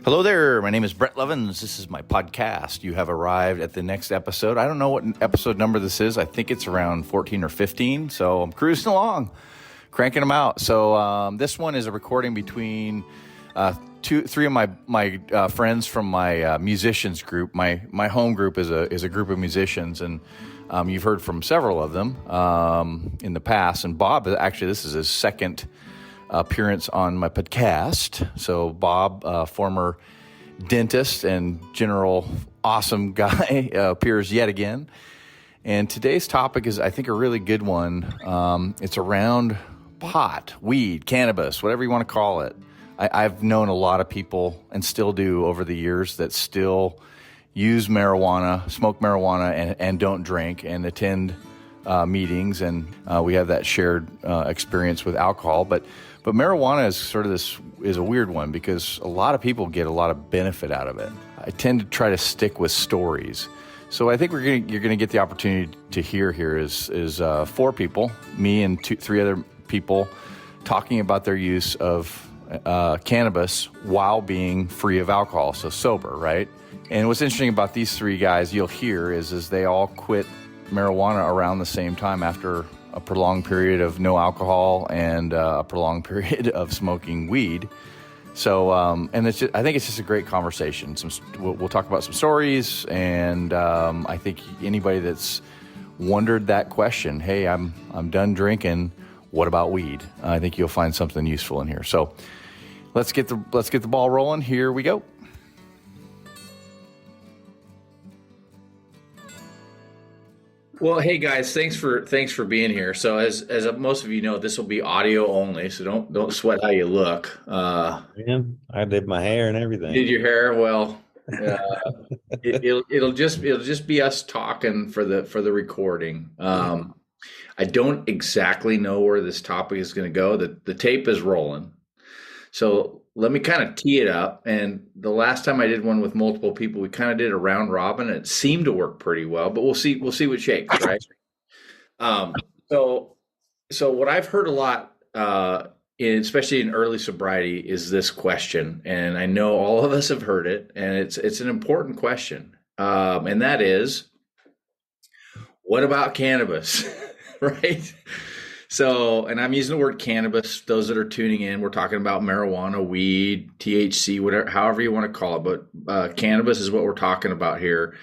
Hello there. My name is Brett Levins. This is my podcast. You have arrived at the next episode. I don't know what episode number this is. I think it's around 14 or 15. So I'm cruising along, cranking them out. So this one is a recording between three of my friends from my musicians group. My home group is a group of musicians, and you've heard from several of them in the past. And Bob, actually, this is his second appearance on my podcast. So Bob, former dentist and general awesome guy, appears yet again. And today's topic is, I think, a really good one. It's around pot, weed, cannabis, whatever you want to call it. I've known a lot of people, and still do over the years, that still use marijuana, smoke marijuana, and don't drink, and attend meetings. And we have that shared experience with alcohol. But marijuana is sort of is a weird one, because a lot of people get a lot of benefit out of it. I tend to try to stick with stories. So I think you're gonna get the opportunity to hear here is four people, me and three other people, talking about their use of cannabis while being free of alcohol, so sober, right? And what's interesting about these three guys, you'll hear, is they all quit marijuana around the same time after a prolonged period of no alcohol and a prolonged period of smoking weed. So, and I think it's just a great conversation. We'll talk about some stories, and I think anybody that's wondered that question, hey, I'm done drinking, what about weed? I think you'll find something useful in here. So let's get the ball rolling. Here we go. Well, hey guys, thanks for being here. So as most of you know, this will be audio only, so don't sweat how you look. Yeah, I did my hair and everything. Did your hair? Well, it'll just be us talking for the recording. I don't exactly know where this topic is going to go. The tape is rolling, so let me kind of tee it up. And the last time I did one with multiple people, we kind of did a round robin, and it seemed to work pretty well. But we'll see what shakes, right? So what I've heard a lot, especially in early sobriety, is this question, and I know all of us have heard it, and it's an important question, and that is, what about cannabis, right? So, and I'm using the word cannabis. Those that are tuning in, we're talking about marijuana, weed, THC, whatever, however you want to call it. But cannabis is what we're talking about here.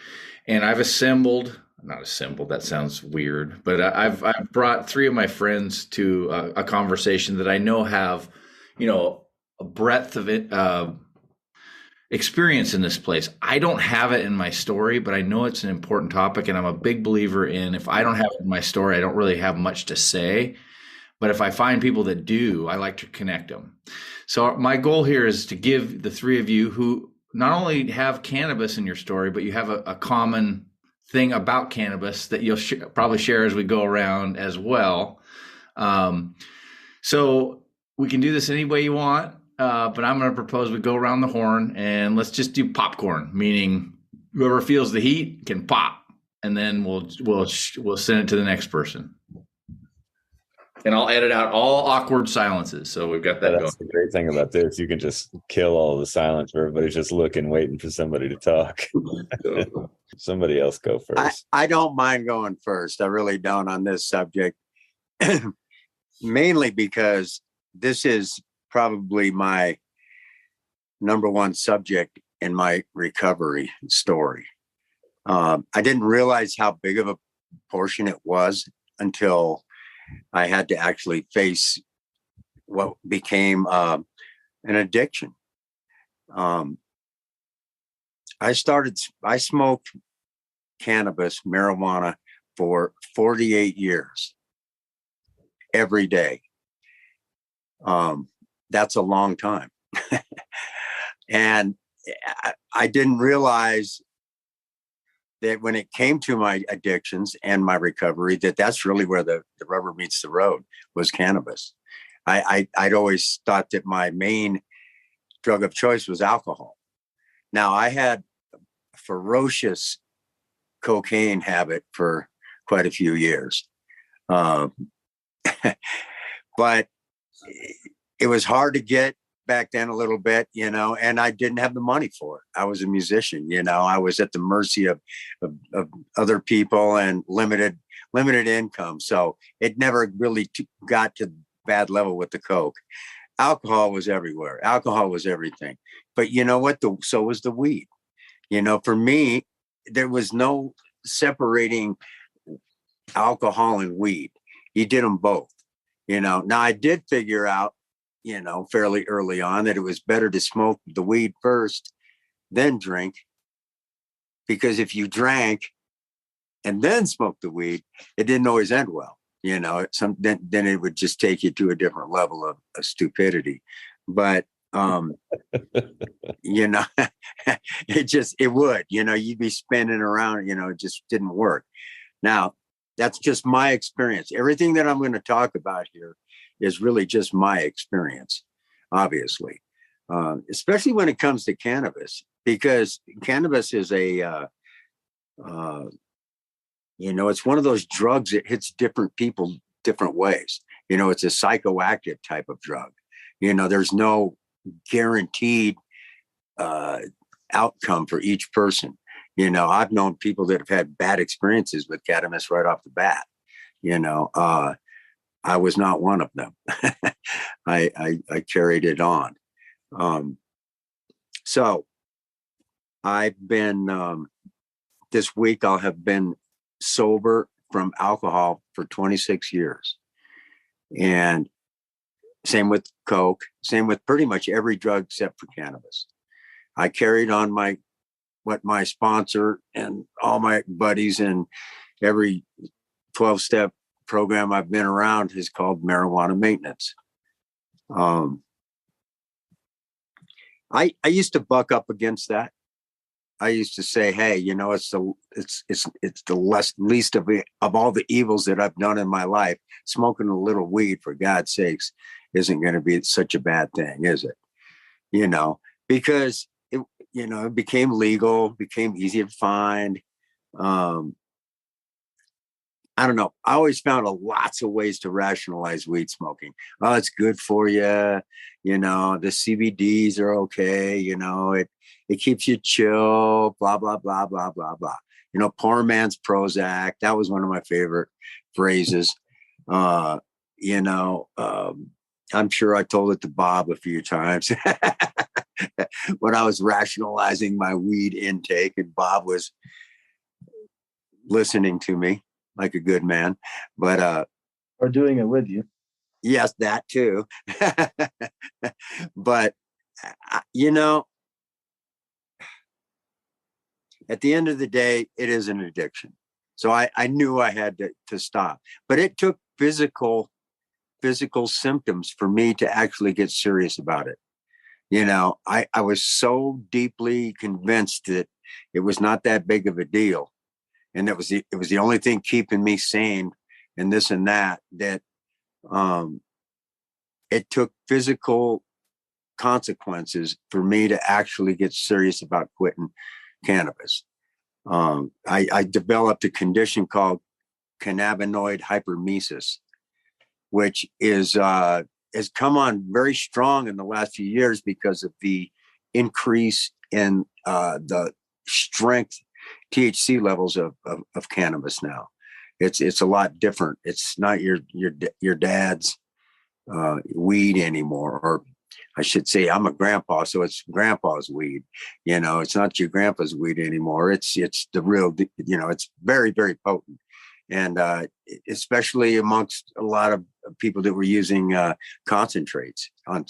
And I've not assembled, that sounds weird, but I've brought three of my friends to a conversation that I know have, a breadth of it, experience in this place. I don't have it in my story, but I know it's an important topic, and I'm a big believer in, if I don't have it in my story, I don't really have much to say. But if I find people that do, I like to connect them. So my goal here is to give the three of you who not only have cannabis in your story, but you have a common thing about cannabis that you'll probably share as we go around as well. So we can do this any way you want. But I'm going to propose we go around the horn, and let's just do popcorn, meaning whoever feels the heat can pop, and then we'll send it to the next person. And I'll edit out all awkward silences. So we've got that going. That's the great thing about this. You can just kill all the silence where everybody's just looking, waiting for somebody to talk. Somebody else go first. I don't mind going first. I really don't on this subject. Mainly because this is probably my number one subject in my recovery story. I didn't realize how big of a portion it was until I had to actually face what became an addiction. I smoked cannabis, marijuana, for 48 years, every day. That's a long time. And I didn't realize that when it came to my addictions and my recovery, that's really where the rubber meets the road, was cannabis. I'd always thought that my main drug of choice was alcohol. Now, I had a ferocious cocaine habit for quite a few years. But it was hard to get back then a little bit, and I didn't have the money for it. I was a musician, I was at the mercy of other people and limited income. So it never really got to bad level with the coke. Alcohol was everywhere. Alcohol was everything. But you know what? So was the weed. For me, there was no separating alcohol and weed. You did them both. Now I did figure out, fairly early on that it was better to smoke the weed first, then drink. Because if you drank and then smoked the weed, it didn't always end well. Then it would just take you to a different level of stupidity. But it would, you'd be spinning around, it just didn't work. Now, that's just my experience. Everything that I'm going to talk about here is really just my experience, obviously, especially when it comes to cannabis, because cannabis is it's one of those drugs that hits different people different ways. It's a psychoactive type of drug. There's no guaranteed outcome for each person. I've known people that have had bad experiences with cannabis right off the bat. I was not one of them. I carried it on. So I've been, this week I'll have been sober from alcohol for 26 years. And same with coke, same with pretty much every drug except for cannabis. I carried on what my sponsor and all my buddies in every 12-step program I've been around is called marijuana maintenance. I used to buck up against that. I used to say, hey, it's the least of all the evils that I've done in my life. Smoking a little weed, for God's sakes, isn't going to be such a bad thing, is it? Because it became legal, became easy to find. I don't know. I always found lots of ways to rationalize weed smoking. Oh, it's good for you. The CBDs are okay. It keeps you chill, blah, blah, blah, blah, blah, blah. Poor man's Prozac. That was one of my favorite phrases. I'm sure I told it to Bob a few times when I was rationalizing my weed intake, and Bob was listening to me like a good man, but or doing it with you. Yes, that too. But at the end of the day, it is an addiction. So I knew I had to stop, but it took physical symptoms for me to actually get serious about it. I was so deeply convinced that it was not that big of a deal. And it was the only thing keeping me sane and this and that it took physical consequences for me to actually get serious about quitting cannabis. I developed a condition called cannabinoid hyperemesis, which has come on very strong in the last few years because of the increase in the strength THC levels of cannabis now. It's a lot different. It's not your dad's weed anymore, or I should say, I'm a grandpa, so it's grandpa's weed. It's not your grandpa's weed anymore. It's the real. It's very, very potent, and especially amongst a lot of people that were using concentrates on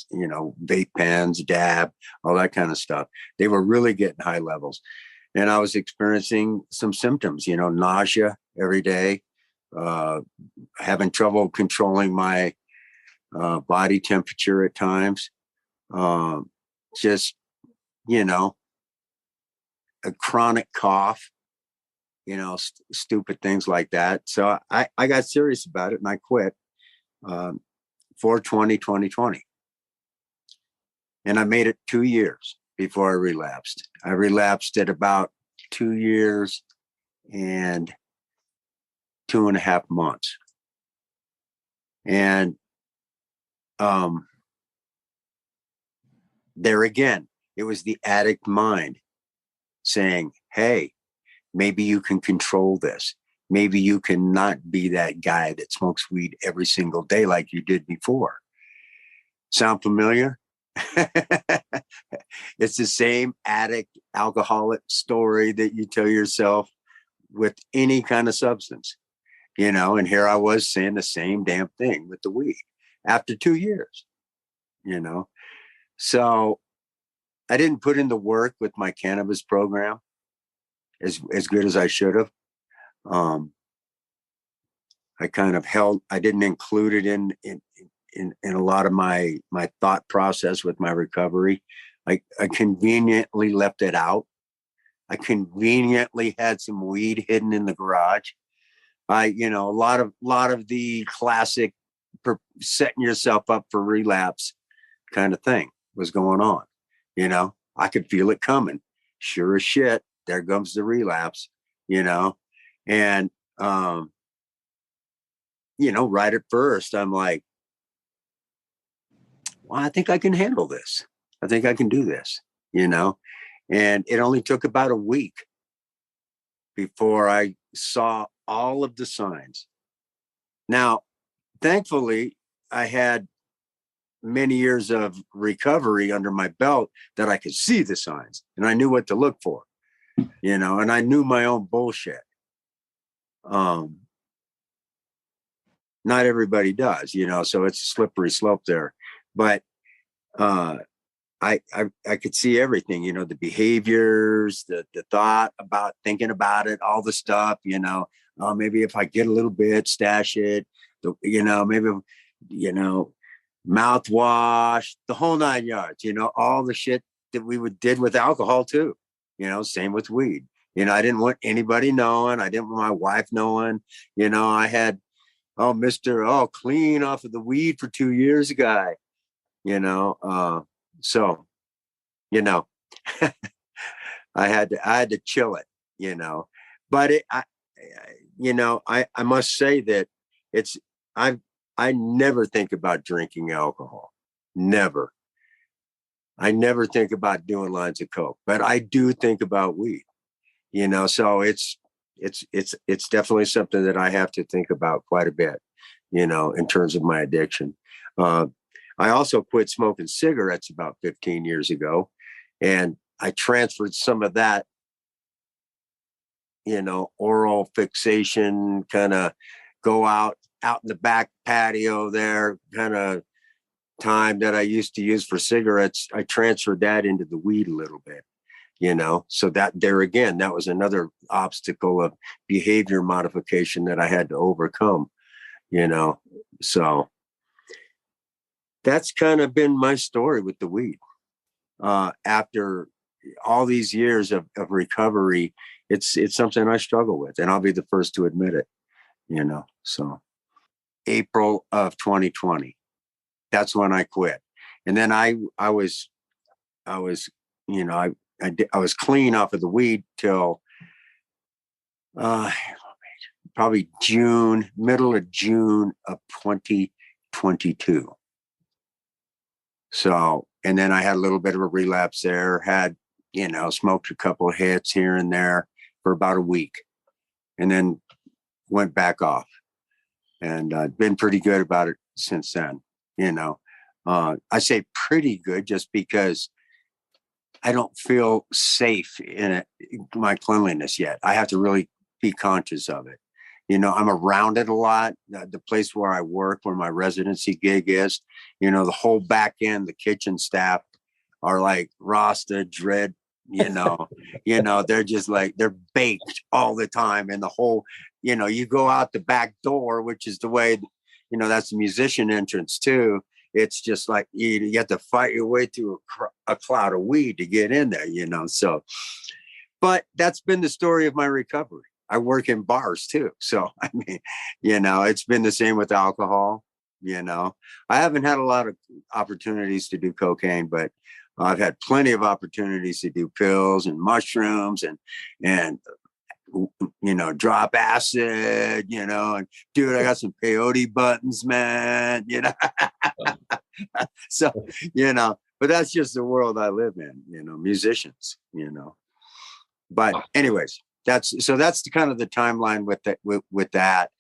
vape pens, dab, all that kind of stuff. They were really getting high levels. And I was experiencing some symptoms, nausea every day, having trouble controlling my body temperature at times, just, a chronic cough, stupid things like that. So I got serious about it and I quit 4/20/2020. And I made it 2 years before I relapsed. I relapsed at about 2 years and 2.5 months. And there again, it was the addict mind saying, hey, maybe you can control this. Maybe you can not be that guy that smokes weed every single day like you did before. Sound familiar? It's the same addict, alcoholic story that you tell yourself with any kind of substance, and here I was saying the same damn thing with the weed after 2 years, So I didn't put in the work with my cannabis program as good as I should have. I kind of I didn't include it in a lot of my thought process with my recovery. I conveniently left it out. I conveniently had some weed hidden in the garage. A lot of the classic setting yourself up for relapse kind of thing was going on. I could feel it coming. Sure as shit, there comes the relapse, and, right at first I'm like, well, I think I can handle this. I think I can do this, and it only took about a week before I saw all of the signs. Now, thankfully, I had many years of recovery under my belt that I could see the signs and I knew what to look for, and I knew my own bullshit. Not everybody does, so it's a slippery slope there. But I could see everything, the behaviors, the thought about thinking about it, all the stuff, maybe if I get a little bit, stash it, maybe, mouthwash, the whole 9 yards, all the shit that we did with alcohol too, same with weed. I didn't want anybody knowing. I didn't want my wife knowing, I had, Mr. Clean off of the weed for 2 years guy, so, I had to chill it, but I must say that I never think about drinking alcohol. Never. I never think about doing lines of coke, but I do think about weed, so it's definitely something that I have to think about quite a bit, in terms of my addiction. I also quit smoking cigarettes about 15 years ago, and I transferred some of that, oral fixation, kind of go out in the back patio there, kind of time that I used to use for cigarettes. I transferred that into the weed a little bit, so that there again, that was another obstacle of behavior modification that I had to overcome, so that's kind of been my story with the weed. After all these years of recovery, it's something I struggle with, and I'll be the first to admit it, so April of 2020, that's when I quit. And then I was clean off of the weed till probably middle of June of 2022. So, and then I had a little bit of a relapse there, had, smoked a couple of hits here and there for about a week, and then went back off, and been pretty good about it since then. I say pretty good just because I don't feel safe in my cleanliness yet. I have to really be conscious of it. I'm around it a lot. The place where I work, where my residency gig is, the whole back end, the kitchen staff are like Rasta, dread, they're just like, they're baked all the time. And the whole, you go out the back door, which is the way, that's the musician entrance too. It's just like you have to fight your way through a cloud of weed to get in there, so, but that's been the story of my recovery. I work in bars too. So, I mean, it's been the same with alcohol, I haven't had a lot of opportunities to do cocaine, but I've had plenty of opportunities to do pills and mushrooms and drop acid, and dude, I got some peyote buttons, man, so, but that's just the world I live in, musicians, but anyways, that's the kind of the timeline with that, with that.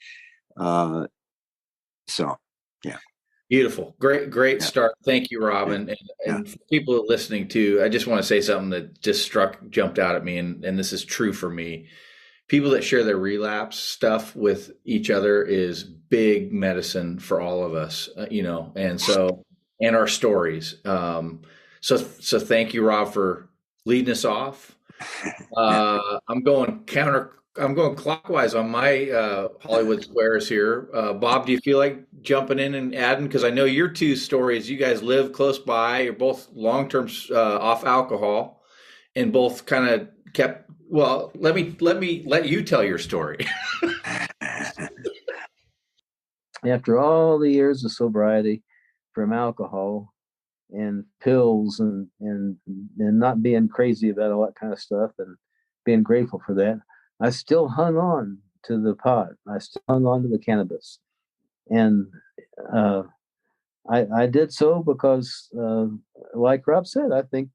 So, yeah. Beautiful. Great Yeah. start. Thank you, Rob. Yeah. And for people listening too, I just want to say something that just jumped out at me. And this is true for me. People that share their relapse stuff with each other is big medicine for all of us, and our stories. So thank you, Rob, for leading us off. I'm going clockwise on my Hollywood squares here. Bob, do you feel like jumping in and adding? Because I know your two stories. You guys live close by. You're both long-term off alcohol, and both kind of kept. Well, let you tell your story. After all the years of sobriety from alcohol and pills and not being crazy about all that kind of stuff and being grateful for that, I still hung on to the pot. I still hung on to the cannabis. And I did so because, like Rob said, I think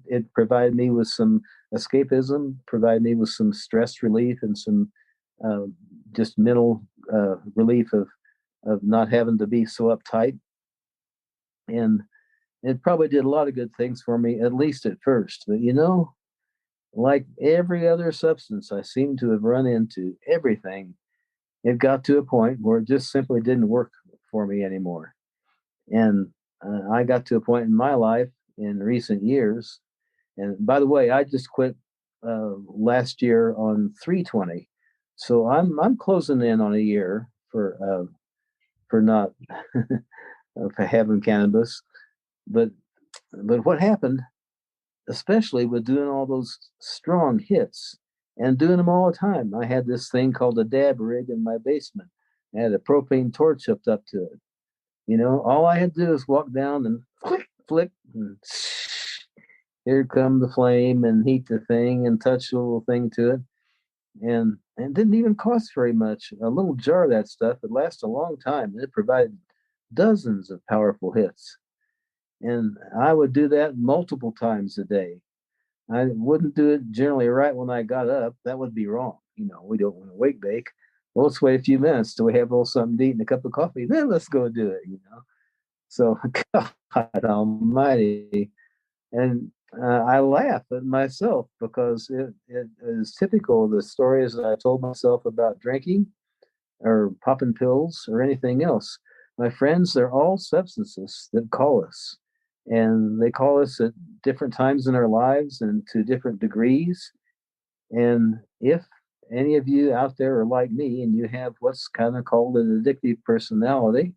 it provided me with some escapism, provided me with some stress relief and some just mental relief of not having to be so uptight. And it probably did a lot of good things for me, at least at first. But like every other substance I seem to have run into, everything, it got to a point where it just simply didn't work for me anymore. And I got to a point in my life in recent years. And by the way, I just quit last year on 3/20, so I'm closing in on a year for not for having cannabis. But what happened, especially with doing all those strong hits and doing them all the time. I had this thing called a dab rig in my basement. I had a propane torch hooked up to it. All I had to do is walk down and flick, and here come the flame and heat the thing and touch the little thing to it. And it didn't even cost very much. A little jar of that stuff, it lasts a long time. It provided dozens of powerful hits. And I would do that multiple times a day. I wouldn't do it generally right when I got up. That would be wrong. We don't want to wake bake. Well, let's wait a few minutes till we have a little something to eat and a cup of coffee. Then let's go do it, So, God almighty. And I laugh at myself because it is typical of the stories that I told myself about drinking or popping pills or anything else. My friends, they're all substances that call us. And they call us at different times in our lives and to different degrees. And if any of you out there are like me and you have what's kind of called an addictive personality,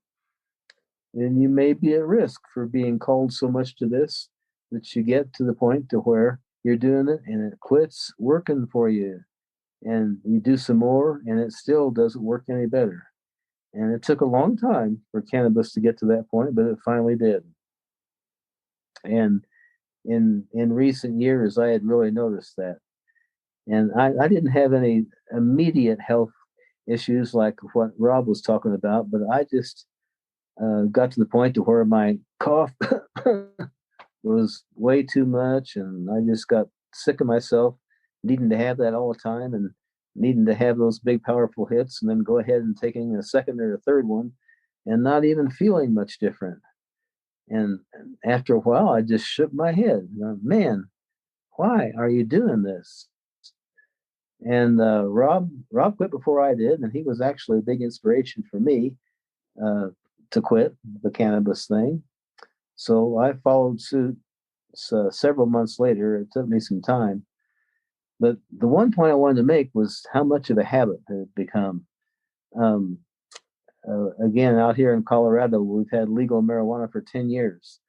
then you may be at risk for being called so much to this that you get to the point to where you're doing it and it quits working for you. And you do some more and it still doesn't work any better. And it took a long time for cannabis to get to that point, but it finally did. And in recent years, I had really noticed that. And I didn't have any immediate health issues like what Rob was talking about, but I just got to the point to where my cough was way too much, and I just got sick of myself needing to have that all the time and needing to have those big, powerful hits, and then go ahead and taking a second or a third one and not even feeling much different. And after a while, I just shook my head. Man, why are you doing this? And Rob quit before I did, and he was actually a big inspiration for me to quit the cannabis thing. So I followed suit several months later. It took me some time. But the one point I wanted to make was how much of a habit it had become. Again, out here in Colorado, we've had legal marijuana for 10 years.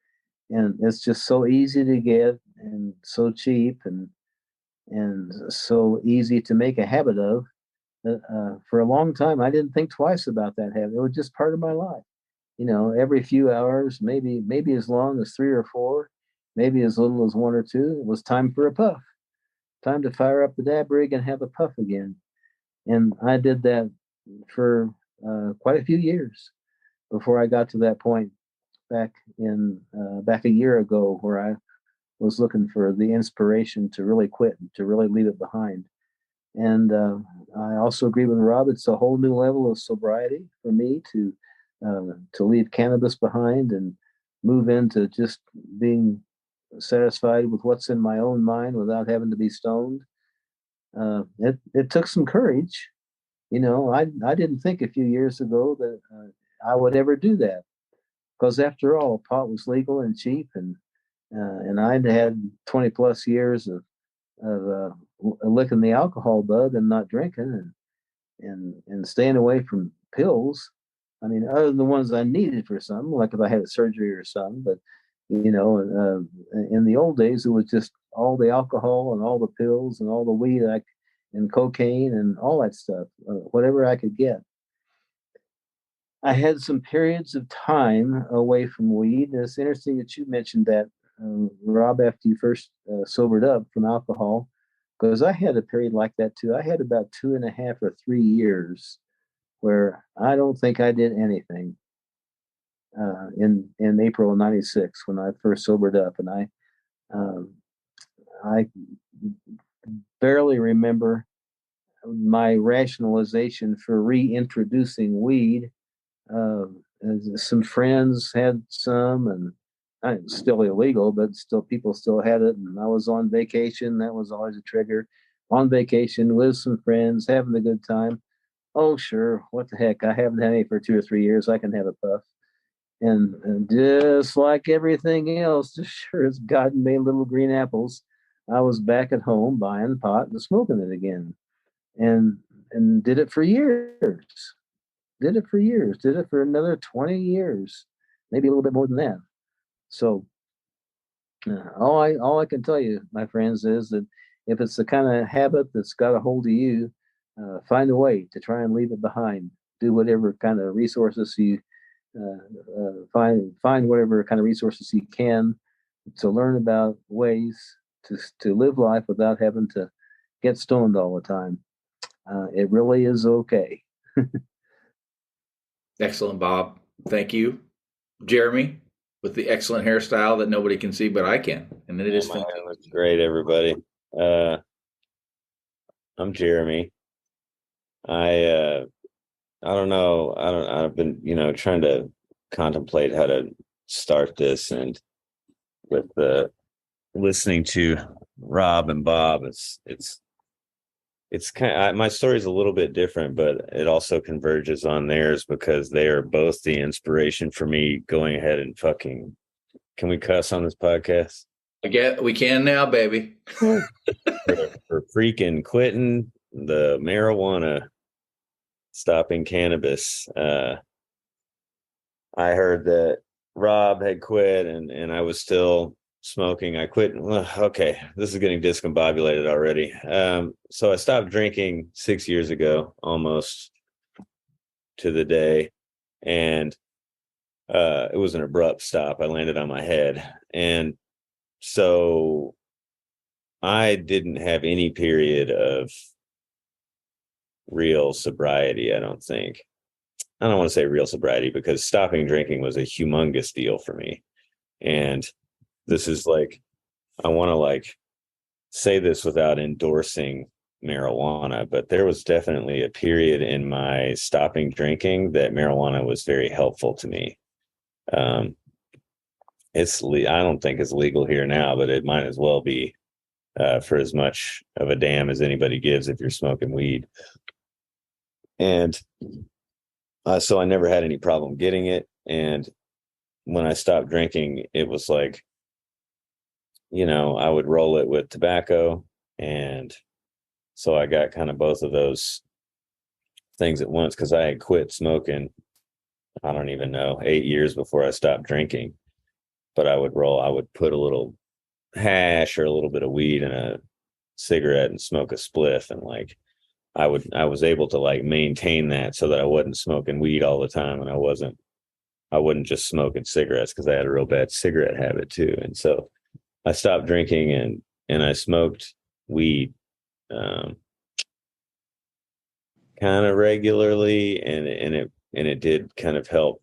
And it's just so easy to get and so cheap and so easy to make a habit of. For a long time, I didn't think twice about that habit. It was just part of my life. Every few hours, maybe as long as 3 or 4, maybe as little as 1 or 2, it was time for a puff. Time to fire up the dab rig and have a puff again. And I did that for quite a few years before I got to that point back a year ago, where I was looking for the inspiration to really quit, to really leave it behind. And I also agree with Rob. It's a whole new level of sobriety for me to leave cannabis behind and move into just being satisfied with what's in my own mind without having to be stoned. It took some courage. I didn't think a few years ago that I would ever do that, because after all, pot was legal and cheap, and I'd had 20 plus years of licking the alcohol bug and not drinking, and staying away from pills. I mean, other than the ones I needed for something, like if I had a surgery or something. But in the old days, it was just all the alcohol and all the pills and all the weed and cocaine and all that stuff, whatever I could get. I had some periods of time away from weed. And it's interesting that you mentioned that, Rob, after you first sobered up from alcohol, because I had a period like that too. I had about 2.5 or 3 years where I don't think I did anything in April of '96 when I first sobered up, and I barely remember my rationalization for reintroducing weed. Some friends had some, and it was still illegal, but still people still had it. And I was on vacation. That was always a trigger. On vacation with some friends, having a good time. Oh, sure. What the heck? I haven't had any for 2 or 3 years. I can have a puff. And just like everything else, just sure as God made little green apples, I was back at home buying pot and smoking it again. And did it for years. Did it for years. Did it for another 20 years, maybe a little bit more than that. So all I can tell you, my friends, is that if it's the kind of habit that's got a hold of you, find a way to try and leave it behind. Do whatever kind of resources you find whatever kind of resources you can to learn about ways to live life without having to get stoned all the time. It really is okay. Excellent, Bob. Thank you. Jeremy, with the excellent hairstyle that nobody can see, but I can. And it is fantastic. Looks great, everybody. I'm Jeremy. I don't know. I've been, trying to contemplate how to start this, and with listening to Rob and Bob, it's kind of, my story is a little bit different, but it also converges on theirs because they are both the inspiration for me going ahead and fucking. Can we cuss on this podcast? I get we can now, baby. for freaking quitting the marijuana, stopping cannabis. I heard that Rob had quit and I was still smoking. I quit. Okay, this is getting discombobulated already. So I stopped drinking 6 years ago, almost to the day, and it was an abrupt stop. I landed on my head, and so I didn't have any period of real sobriety. I don't think. I don't want to say real sobriety, because stopping drinking was a humongous deal for me. And this is like, I want to say this without endorsing marijuana, but there was definitely a period in my stopping drinking that marijuana was very helpful to me. I don't think it's legal here now, but it might as well be, for as much of a damn as anybody gives if you're smoking weed. And so I never had any problem getting it. And when I stopped drinking, it was like, I would roll it with tobacco. And so I got kind of both of those things at once, because I had quit smoking, I don't even know, 8 years before I stopped drinking. But I would put a little hash or a little bit of weed in a cigarette and smoke a spliff. And I was able to maintain that so that I wasn't smoking weed all the time, and I wouldn't just smoking cigarettes, because I had a real bad cigarette habit too. And so I stopped drinking and I smoked weed kind of regularly, and it did kind of help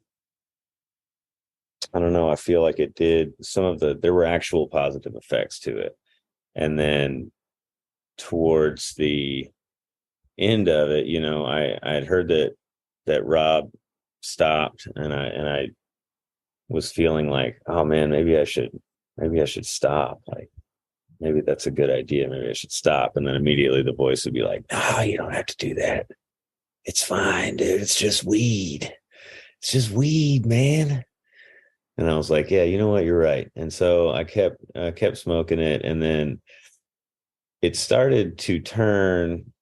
I don't know, I feel like it did there were actual positive effects to it. And then towards the end of it, I had heard that Rob stopped, and I was feeling like, oh man, maybe I should stop. Like, maybe that's a good idea. Maybe I should stop. And then immediately the voice would be like, no, you don't have to do that. It's fine, dude. It's just weed. It's just weed, man. And I was like, yeah, you know what? You're right. And so I kept smoking it. And then it started to turn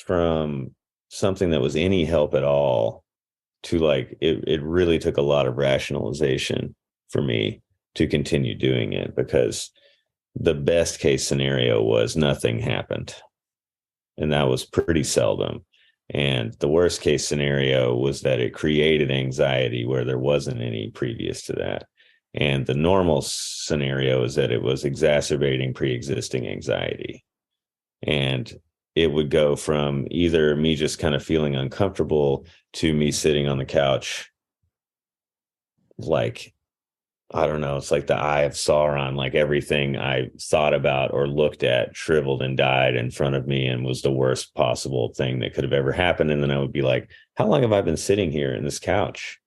from something that was any help at all to like, it really took a lot of rationalization for me to continue doing it, because the best case scenario was nothing happened. And that was pretty seldom. And the worst case scenario was that it created anxiety where there wasn't any previous to that. And the normal scenario is that it was exacerbating pre-existing anxiety. And it would go from either me just kind of feeling uncomfortable to me sitting on the couch, like, I don't know, it's like the eye of Sauron, like everything I thought about or looked at shriveled and died in front of me and was the worst possible thing that could have ever happened. And then I would be like, how long have I been sitting here in this couch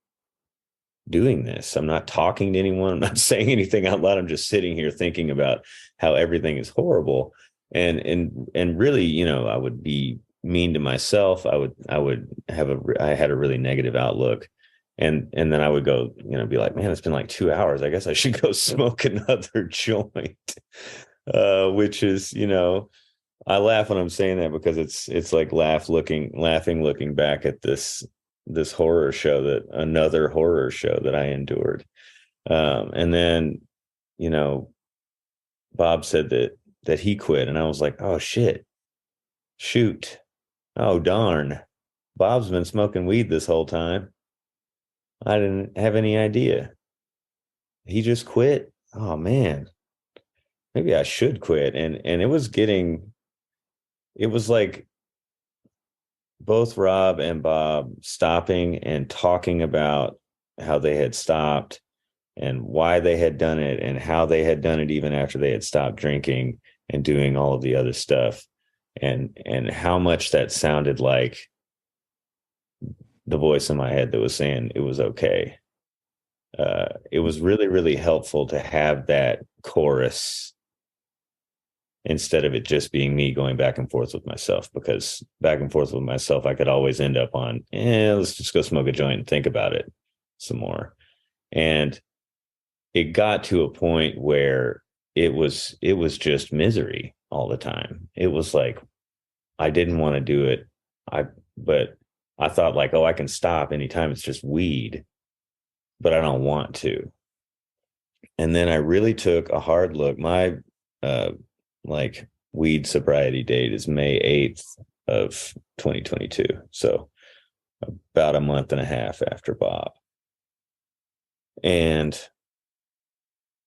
doing this? I'm not talking to anyone. I'm not saying anything out loud. I'm just sitting here thinking about how everything is horrible. And really, I would be mean to myself. I had a really negative outlook. And then I would go, be like, man, it's been like 2 hours. I guess I should go smoke another joint. Which is, I laugh when I'm saying that, because it's like laughing looking back at this another horror show that I endured. And then, Bob said that he quit, and I was like, oh shit, shoot, oh darn, Bob's been smoking weed this whole time. I didn't have any idea. He just quit. Oh man, maybe I should quit. And it was like both Rob and Bob stopping and talking about how they had stopped and why they had done it and how they had done it even after they had stopped drinking and doing all of the other stuff, and how much that sounded like the voice in my head that was saying it was okay. It was really, really helpful to have that chorus instead of it just being me going back and forth with myself, because back and forth with myself, I could always end up on, let's just go smoke a joint and think about it some more. And it got to a point where it was just misery all the time. It was like, I didn't want to do it. But I thought like, oh, I can stop anytime. It's just weed, but I don't want to. And then I really took a hard look. My like weed sobriety date is May 8th of 2022. So about a month and a half after Bob. And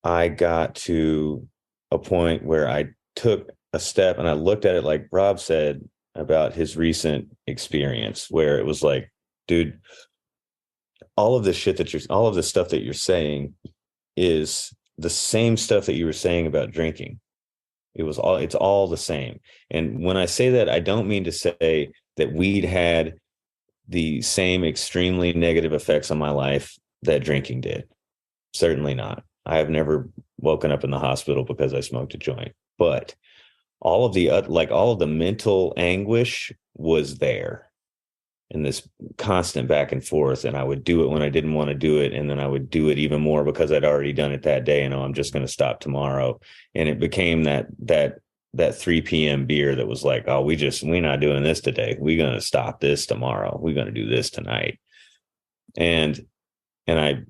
I got to a point where I took a step and I looked at it like Rob said about his recent experience, where it was like, dude, all of the stuff that you're saying is the same stuff that you were saying about drinking. It's all the same. And when I say that, I don't mean to say that weed had the same extremely negative effects on my life that drinking did. Certainly not. I have never woken up in the hospital because I smoked a joint, but all of the mental anguish was there in this constant back and forth. And I would do it when I didn't want to do it. And then I would do it even more because I'd already done it that day. And I'm just going to stop tomorrow. And it became that 3 p.m. beer that was like, oh, we're not doing this today. We're going to stop this tomorrow. We're going to do this tonight. And I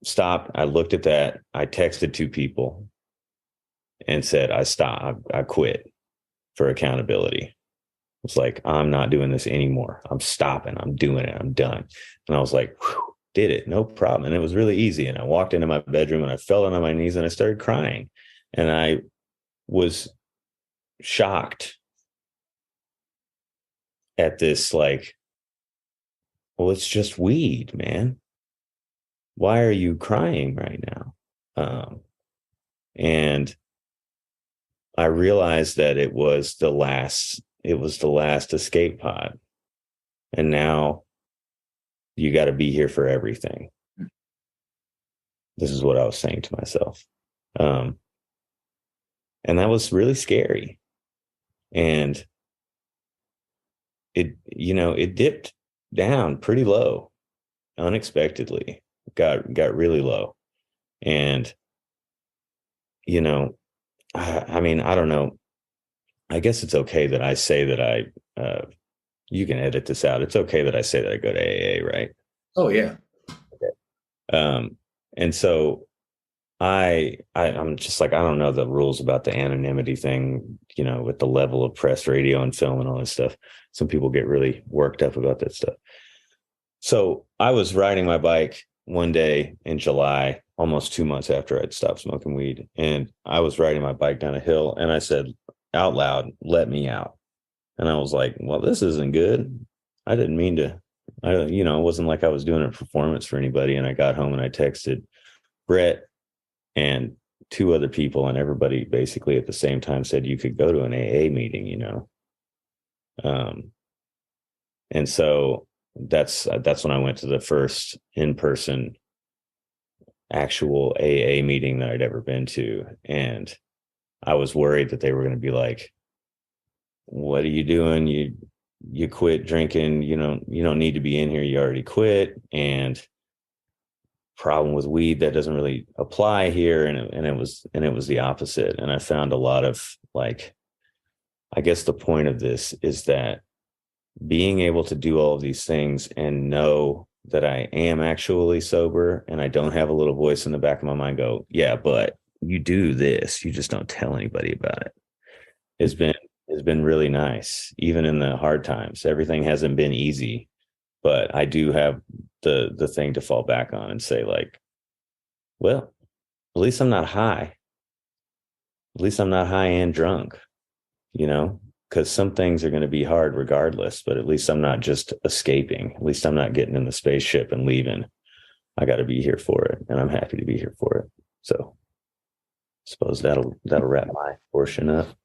stopped. I looked at that. I texted 2 people and said, I quit for accountability. It's like, I'm not doing this anymore. I'm stopping. I'm doing it. I'm done. And I was like, whew, did it. No problem. And it was really easy. And I walked into my bedroom and I fell on my knees and I started crying. And I was shocked at this, like, well, it's just weed, man. why are you crying right now? And I realized that it was the last escape pod. And now you got to be here for everything. This is what I was saying to myself. And that was really scary. And it dipped down pretty low unexpectedly, got really low. And, I mean, I don't know. I guess it's okay that I say that you can edit this out. It's okay that I say that I go to AA, right? Oh yeah. And so I'm just like, I don't know the rules about the anonymity thing, with the level of press, radio, and film and all this stuff. Some people get really worked up about that stuff. So I was riding my bike one day in July, almost 2 months after I'd stopped smoking weed. And I was riding my bike down a hill and I said out loud, "Let me out." And I was like, well, this isn't good. I didn't mean to, it wasn't like I was doing a performance for anybody. And I got home and I texted Brett and 2 other people, and everybody basically at the same time said you could go to an AA meeting, and so that's when I went to the first in-person actual AA meeting that I'd ever been to. And I was worried that they were going to be like, "What are you doing? You quit drinking. You don't need to be in here. You already quit." And problem with weed, that doesn't really apply here. And it was the opposite. And I found a lot of, like, I guess the point of this is that being able to do all of these things and know that I am actually sober, and I don't have a little voice in the back of my mind go, "Yeah, but you do this, you just don't tell anybody about it," has been really nice. Even in the hard times, everything hasn't been easy, but I do have the thing to fall back on and say, like, well, at least I'm not high. At least I'm not high and drunk, because some things are going to be hard regardless, but at least I'm not just escaping. At least I'm not getting in the spaceship and leaving. I got to be here for it, and I'm happy to be here for it. So I suppose that'll wrap my portion up.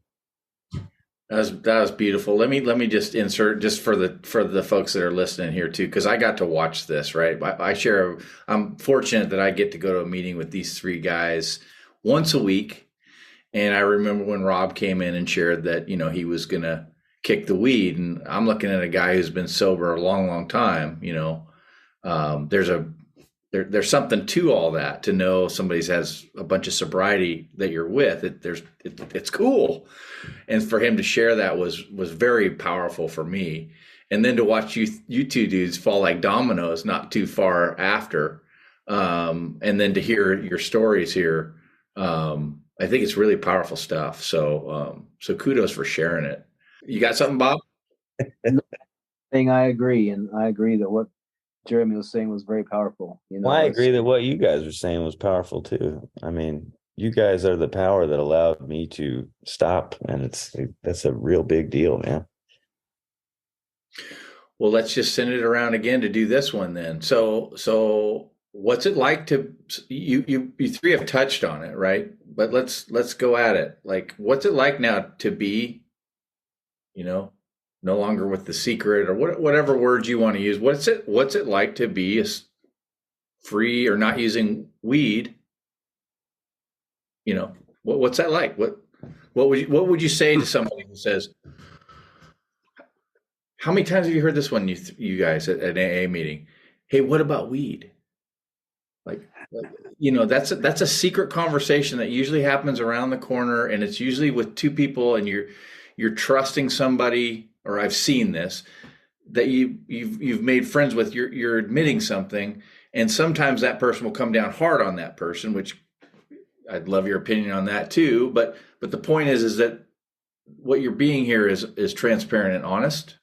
That was beautiful. Let me just insert, just for the folks that are listening here too, because I got to watch this, right? I'm fortunate that I get to go to a meeting with these 3 guys once a week. And I remember when Rob came in and shared that, he was going to kick the weed. And I'm looking at a guy who's been sober a long, long time. There's something to all that, to know somebody has a bunch of sobriety that you're with. It's cool. And for him to share that was very powerful for me. And then to watch you 2 dudes fall like dominoes not too far after. And then to hear your stories here. I think it's really powerful stuff. So kudos for sharing it. You got something, Bob? I agree. And I agree that what Jeremy was saying was very powerful. Well, I agree that what you guys were saying was powerful too. I mean, you guys are the power that allowed me to stop. And that's a real big deal, man. Well, let's just send it around again to do this one then. So what's it like to, you 3 have touched on it, right? But let's go at it. Like, what's it like now to be, no longer with the secret, or whatever words you want to use? What's it like to be free or not using weed? What's that like? What would you say to somebody who says, how many times have you heard this one, you guys at an AA meeting? Hey, what about weed? That's a secret conversation that usually happens around the corner, and it's usually with 2 people, and you're trusting somebody, or I've seen this, that you've made friends with. You're admitting something, and sometimes that person will come down hard on that person, which I'd love your opinion on that too. But the point is that what you're being here is transparent and honest.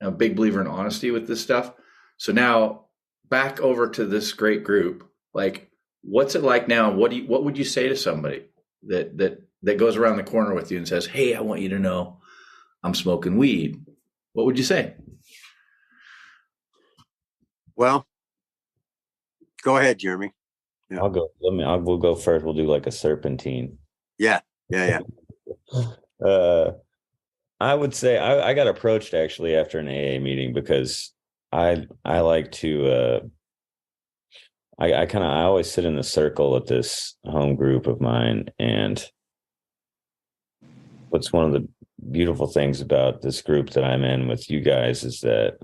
I'm a big believer in honesty with this stuff. So now back over to this great group. Like, what's it like now? What would you say to somebody that goes around the corner with you and says, "Hey, I want you to know I'm smoking weed"? What would you say? Well, Go ahead, Jeremy. Yeah. We'll go first. We'll do like a serpentine. Yeah. I would say I got approached actually after an AA meeting because I like to I always sit in the circle at this home group of mine, and what's one of the beautiful things about this group that I'm in with you guys is that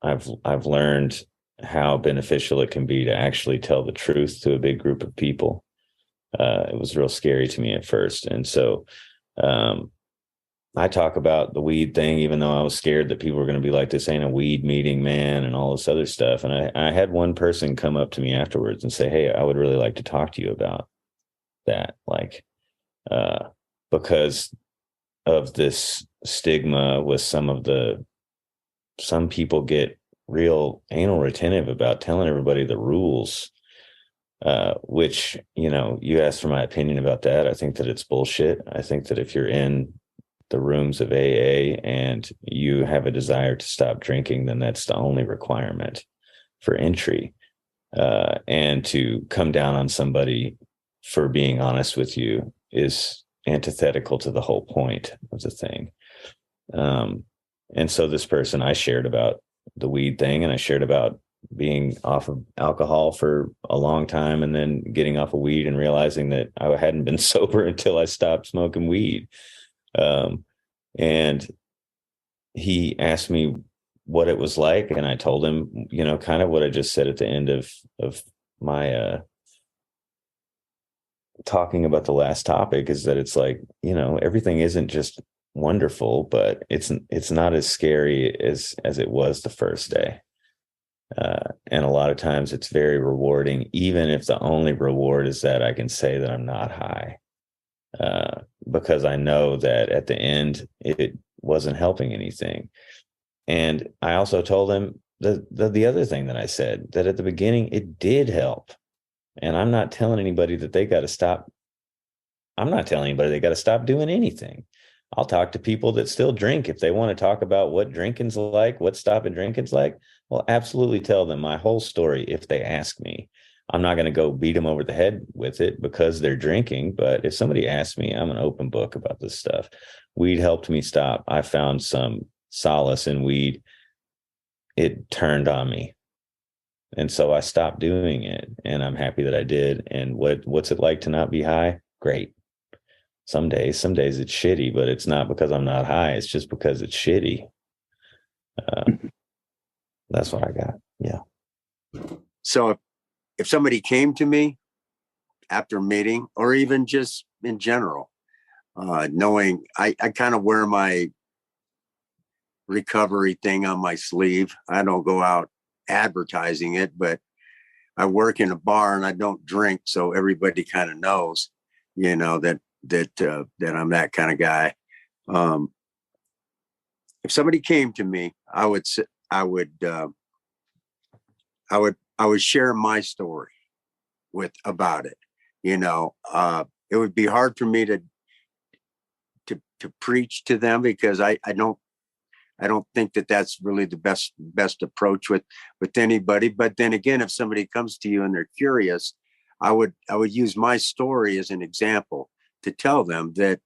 I've learned how beneficial it can be to actually tell the truth to a big group of people. It was real scary to me at first, and so I talk about the weed thing, even though I was scared that people were going to be like, this ain't a weed meeting, man, and all this other stuff. And I had one person come up to me afterwards and say, hey, I would really like to talk to you about that. Like, because of this stigma with some people get real anal retentive about telling everybody the rules, which, you asked for my opinion about that. I think that it's bullshit. I think that if you're in the rooms of AA and you have a desire to stop drinking, then that's the only requirement for entry. And to come down on somebody for being honest with you is antithetical to the whole point of the thing. And so this person, I shared about the weed thing, and I shared about being off of alcohol for a long time and then getting off of weed and realizing that I hadn't been sober until I stopped smoking weed. And he asked me what it was like, and I told him, kind of what I just said at the end of my talking about the last topic, is that it's like, everything isn't just wonderful, but it's not as scary as it was the first day. And a lot of times it's very rewarding, even if the only reward is that I can say that I'm not high. Because I know that at the end it wasn't helping anything. And I also told him the other thing that I said, that at the beginning it did help. And I'm not telling anybody that they got to stop. I'm not telling anybody they got to stop doing anything. I'll talk to people that still drink. If they want to talk about what drinking's like, what stopping drinking's like, well, absolutely tell them my whole story if they ask me. I'm not going to go beat them over the head with it because they're drinking. But if somebody asks me, I'm an open book about this stuff. Weed helped me stop. I found some solace in weed. It turned on me. And so I stopped doing it. And I'm happy that I did. And what's it like to not be high? Great. Some days it's shitty, but it's not because I'm not high. It's just because it's shitty. That's what I got. Yeah. So if somebody came to me after a meeting, or even just in general, knowing I kind of wear my recovery thing on my sleeve. I don't go out advertising it, but I work in a bar and I don't drink. So everybody kind of knows, that I'm that kind of guy. If somebody came to me, I would share my story about it. It would be hard for me to preach to them, because I don't think that that's really the best approach with anybody. But then again, if somebody comes to you and they're curious, I would use my story as an example to tell them that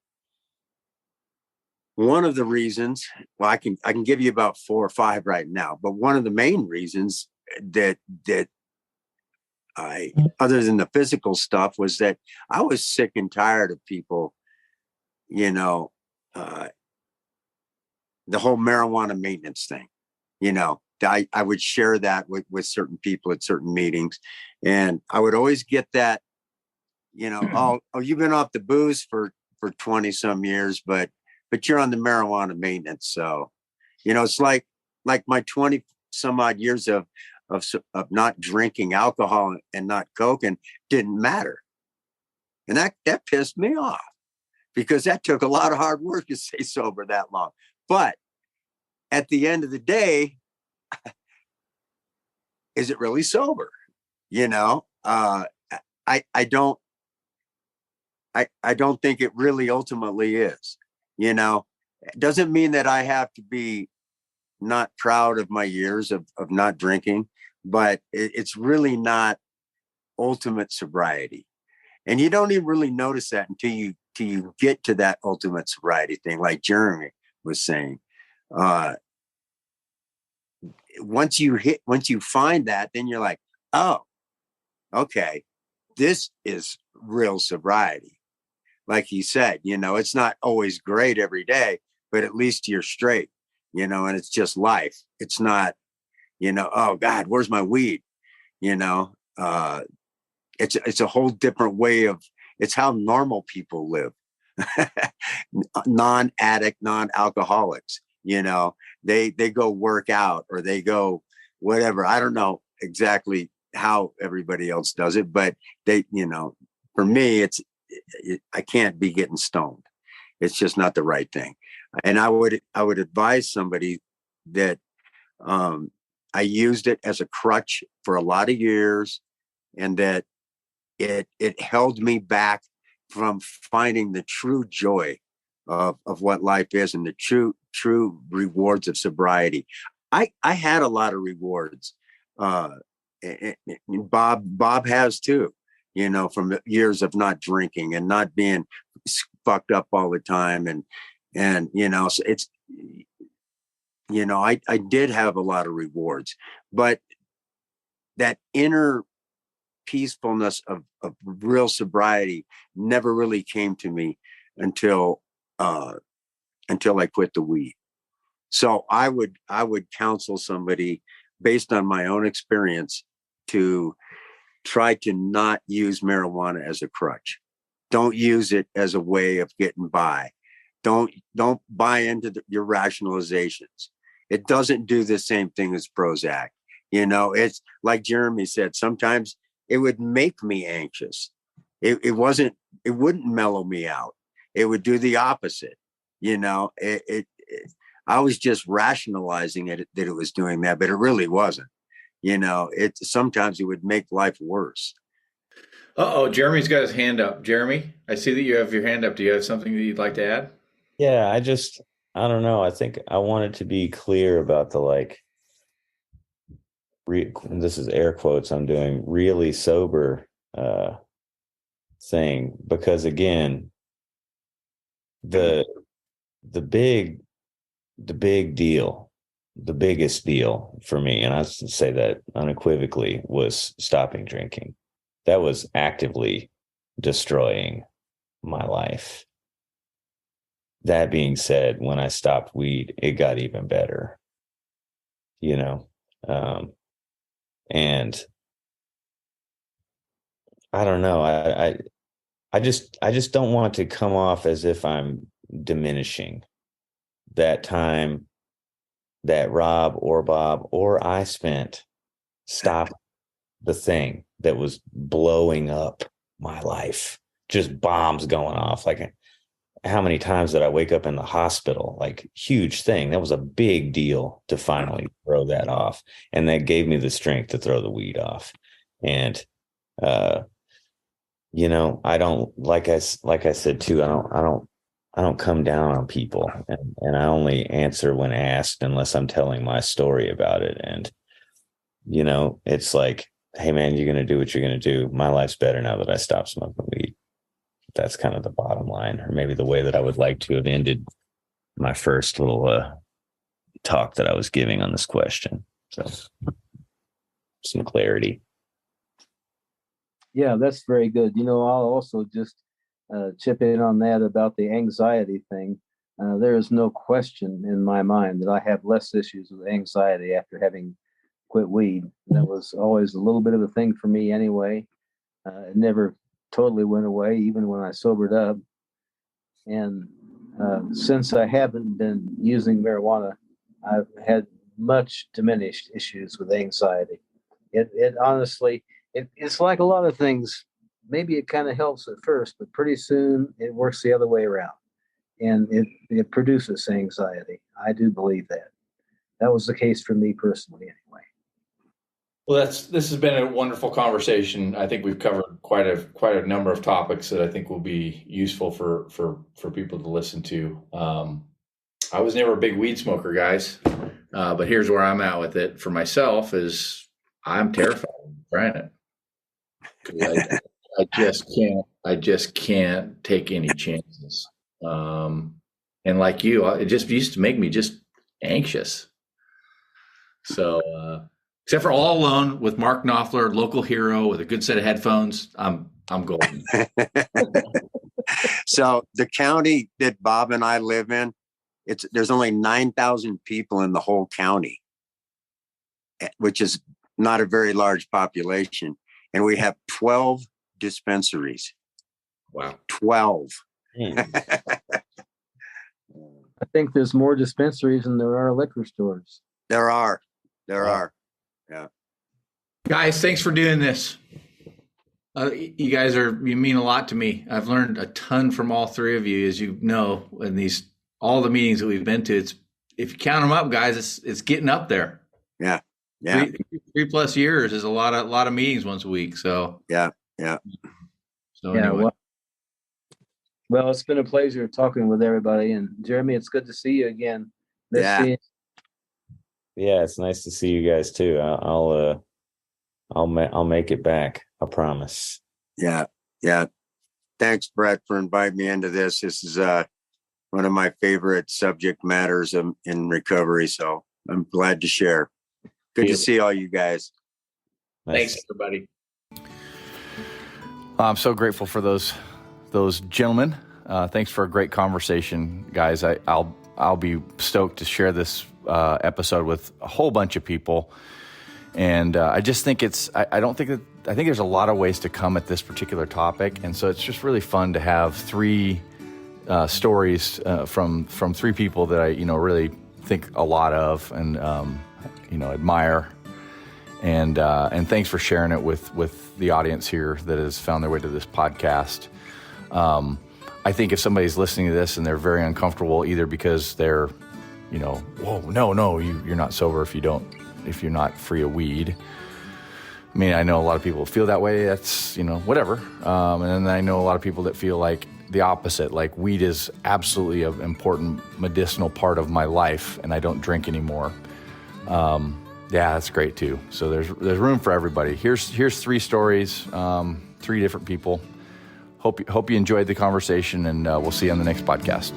one of the reasons, well, I can give you about 4 or 5 right now, but one of the main reasons that I, other than the physical stuff, was that I was sick and tired of people, the whole marijuana maintenance thing. I would share that with certain people at certain meetings, and I would always get that, oh, you've been off the booze for 20 some years, but you're on the marijuana maintenance. So, it's like my 20 some odd years of not drinking alcohol and not coking didn't matter. And that pissed me off, because that took a lot of hard work to stay sober that long. But at the end of the day, is it really sober? I don't think it really ultimately is. It doesn't mean that I have to be not proud of my years of not drinking, but it's really not ultimate sobriety. And you don't even really notice that until you get to that ultimate sobriety thing, like Jeremy was saying. Once you find that, then you're like, oh, okay, this is real sobriety. Like he said, it's not always great every day, but at least you're straight, and it's just life. It's not, oh God, where's my weed? It's a whole different way it's how normal people live. Non-addict, non-alcoholics, they go work out or they go whatever. I don't know exactly how everybody else does it, but they, for me, I can't be getting stoned. It's just not the right thing. And I would advise somebody that I used it as a crutch for a lot of years, and that it held me back from finding the true joy of what life is and the true rewards of sobriety. I had a lot of rewards. And Bob has too, from years of not drinking and not being fucked up all the time. So it's, I did have a lot of rewards, but that inner peacefulness of real sobriety never really came to me until I quit the weed. So I would counsel somebody based on my own experience to try to not use marijuana as a crutch. Don't use it as a way of getting by. Don't buy into your rationalizations. It doesn't do the same thing as Prozac. It's like Jeremy said, sometimes it would make me anxious. It wouldn't mellow me out. It would do the opposite. I was just rationalizing it, that it was doing that, but it really wasn't. Sometimes it would make life worse. Jeremy's got his hand up. Jeremy, I see that you have your hand up. Do you have something that you'd like to add? Yeah, I don't know. I think I wanted to be clear about the this is air quotes I'm doing, really sober thing, because again, the big deal, the biggest deal for me, and I say that unequivocally, was stopping drinking. That was actively destroying my life. That being said, when I stopped weed, it got even better, and I don't know. I just don't want to come off as if I'm diminishing that time that Rob or Bob or I spent stop the thing that was blowing up my life. Just bombs going off. Like, how many times did I wake up in the hospital? Like, huge thing. That was a big deal to finally throw that off. And that gave me the strength to throw the weed off. And, I don't, like I said too, I don't come down on people, and I only answer when asked, unless I'm telling my story about it. And, it's like, hey man, you're going to do what you're going to do. My life's better now that I stopped smoking weed. That's kind of the bottom line, or maybe the way that I would like to have ended my first little talk that I was giving on this question. So some clarity. Yeah, that's very good. I'll also just chip in on that about the anxiety thing. There is no question in my mind that I have less issues with anxiety after having quit weed. That was always a little bit of a thing for me anyway. It never totally went away, even when I sobered up. And since I haven't been using marijuana, I've had much diminished issues with anxiety. It honestly, it's like a lot of things. Maybe it kind of helps at first, but pretty soon it works the other way around, and it produces anxiety. I do believe that. That was the case for me personally, anyway. Well, this has been a wonderful conversation. I think we've covered quite a number of topics that I think will be useful for people to listen to. I was never a big weed smoker, guys, but here's where I'm at with it for myself. Is I'm terrified of trying it. 'Cause I just can't take any chances. And like you, it just used to make me just anxious. So, except for All Alone with Mark Knopfler, local hero with a good set of headphones, I'm golden. So the county that Bob and I live in, there's only 9,000 people in the whole county, which is not a very large population. And we have 12 dispensaries. Wow. 12. Hmm. I think there's more dispensaries than there are liquor stores. There are. Yeah. Guys, thanks for doing this. You guys you mean a lot to me. I've learned a ton from all three of you, as you know, in all the meetings that we've been to. If you count them up, guys, it's getting up there. Yeah. 3+ years is a lot of meetings once a week. So yeah. So anyway. Well, it's been a pleasure talking with everybody, and Jeremy, it's good to see you again. Yeah. Yeah, it's nice to see you guys too. I'll make it back. I promise. Yeah. Thanks, Brett, for inviting me into this. This is one of my favorite subject matters in recovery. So I'm glad to share. Good to see all you guys. Nice. Thanks, everybody. I'm so grateful for those gentlemen. Thanks for a great conversation, guys. I'll be stoked to share this episode with a whole bunch of people. And I just think I think there's a lot of ways to come at this particular topic. And so it's just really fun to have three stories from three people that I, really think a lot of and, admire. And thanks for sharing it with the audience here that has found their way to this podcast. I think if somebody's listening to this and they're very uncomfortable, either because they're, whoa, no, you're not sober if you're not free of weed. I mean, I know a lot of people feel that way. That's, whatever. And then I know a lot of people that feel like the opposite, like weed is absolutely an important medicinal part of my life and I don't drink anymore. Yeah, that's great too. So there's room for everybody. Here's three stories, three different people. Hope you enjoyed the conversation, and we'll see you on the next podcast.